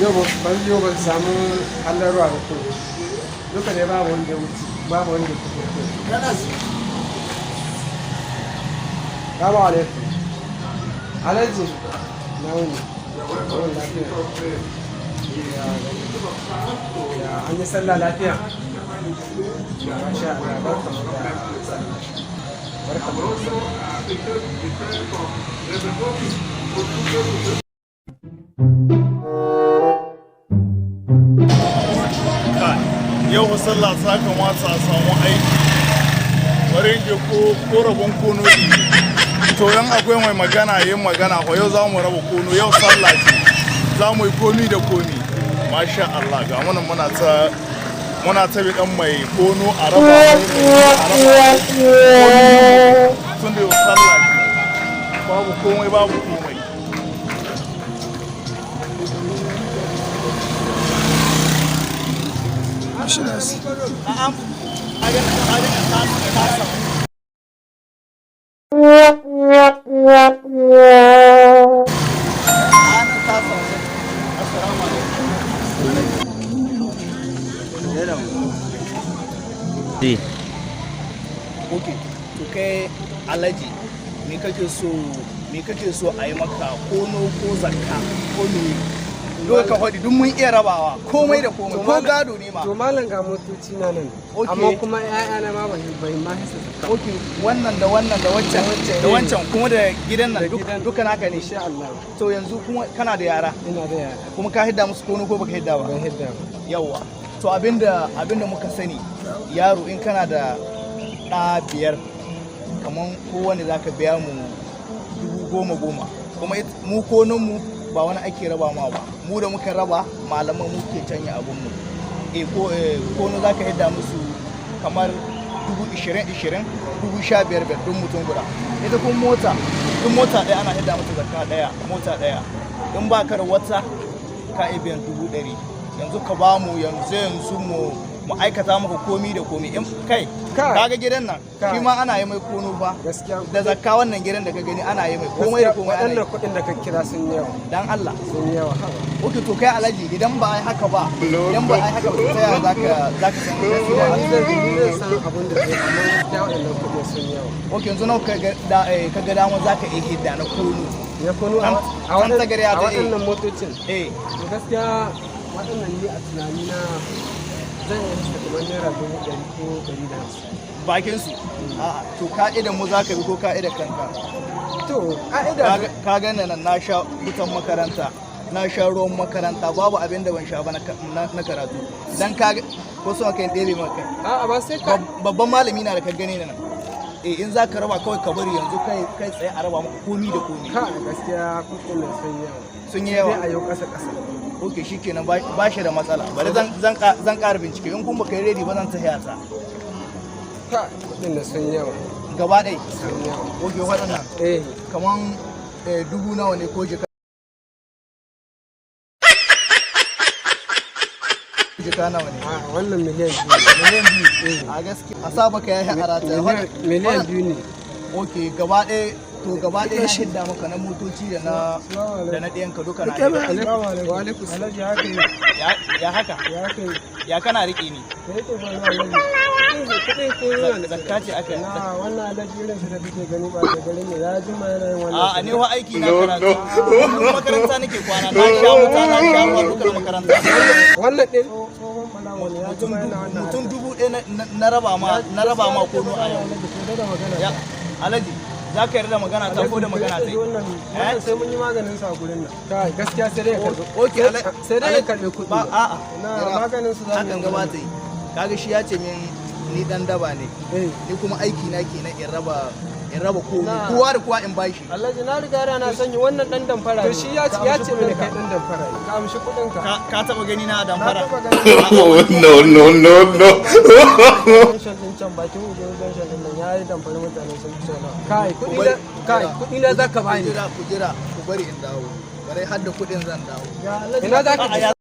yau ban samu allon ruwa da kuma duka ne babu wanda ya wuce babu wanda ya fito. Salamu alaikum. Alhaji na wuni. Wani lafiya. Ya an yi sallah lafiya. Ya masha Allah barka mu da sallah. Barka mu da sallah. Yau sallah ta kamata a samu aiki bari ke ko rabon kono to yan akwai mai magana yin magana ko yau za mu raba kono yau sallah ce za mu yi komi da komi masha Allah ga muna ta bi dan mai kono a raba tun da yau sallah ce babu komai babu komai. Ok, to kai Alhaji me kake so a yi maka kono ko zakka ko me dole ka faɗi duk mun iya rabawa komai da komai ko gado ne ma. To malam ga motoci na nan amma kuma ƴaƴana ma bai ma hisa zakka. Ok, wannan da wancan kuma da gidan nan duka naka ne. Insha Allah. To yanzu kuma kana da yara? Ina da yara. Kuma ka hidda musu kono ko baka hidda ba? Ban hidda ba. Yawwa. To abinda muka sani yaro in kana da ɗa 5 kaman kowane zaka biya mu 10,000 kuma mu konon mu ba wani ake raba ma ba mu da muka raba malaman mu ke canya abun mu kono zaka hidda musu kamar 20,000 15,000 don mutum guda. Ita kuma mota ɗaya ana hidda mata zakka ɗaya mota ɗaya in ba ka da wata ka iya biyan 100,000 yanzu ka ba mu yanzu mu aikata maka komi da komi in kai kaga gidan nan shi ma ana yi mai kono ba da zakka wannan gidan da ka gani ana yi mai komai da komai. Waɗannan kuɗin da ka kira sun yawa dan Allah sun yawa. Oke to kai Alhaji idan ba ai haka ba ta yaya zaka san gaskiya zai san abin da zai amma gaskiya waɗannan kuɗin sun yawa. Oke yanzu nawa ka ga dama zaka iya hidda na kono ya kono a waɗannan motocin to gaskiya waɗannan ne a tunani na zan yi hisa kamar naira 100 ko 150 bakin su. To ka'idar mu zaka bi ko ka'idar kanka? To ka'ida ka gane nan na sha wutan makaranta na sha ruwan makaranta babu abin da ban sha ba na karatu dan ka ko so kai ɗebe maka ba sai ka babban malami na da ka gane nan in za ka raba kawai ka bari yanzu kai tsaye a raba maka komi da komi. Gaskiya kuɗin sun yi yawa a yau ƙasa. Ok shi kenan ba shi da matsala bari zan ƙara bincike in kun baka yi redi ba zan ta hayata. Kuɗin da sun yawa gaba ɗai sun yawa. Ok waɗannan kaman 1000 nawa ne ko jika nawa ne? Wannan miliyan 2. Miliyan 2 a gaskiya a sa baka yayi arata miliyan 2 ne. Ok gaba ɗaya na shidda maka na motoci da na ɗayanka duka na Wa alaikum salam. ya haka ya kana riƙe ni zakka ce aka wannan alaji irin su da kake gani ba da gari ne ya jima yana yin wannan. A ne wa aiki na karatu kuma makaranta nake kwana na sha wuta na sha ruwa duka makaranta. Wannan ɗin mutum 1,000 na raba ma kono a yau. Alhaji za ka yarda magana ta ko da magana ta yi? Wannan sai mun yi maganin sa gurin nan. Gaskiya sai dai sai dai karɓi kuɗi. A'a maganin su za hakan gaba ta yi. Kaga shi ya ce min ni dan daba ne. Ni kuma aiki na kenan in raba kowa da kowa in bashi. Alhaji na riga na sanya wannan dan damfara ne. To shi ya ce mini kai dan damfara ne. Ka amshi kuɗin ka. Ka taba gani na damfara? No. Junction din can bakin hujjar junction din nan yayi damfara mutane sun fi sana. Kai kuɗi na zaka bani. Ku jira ku bari in dawo. Bare har da kuɗin zan dawo. Ina zaka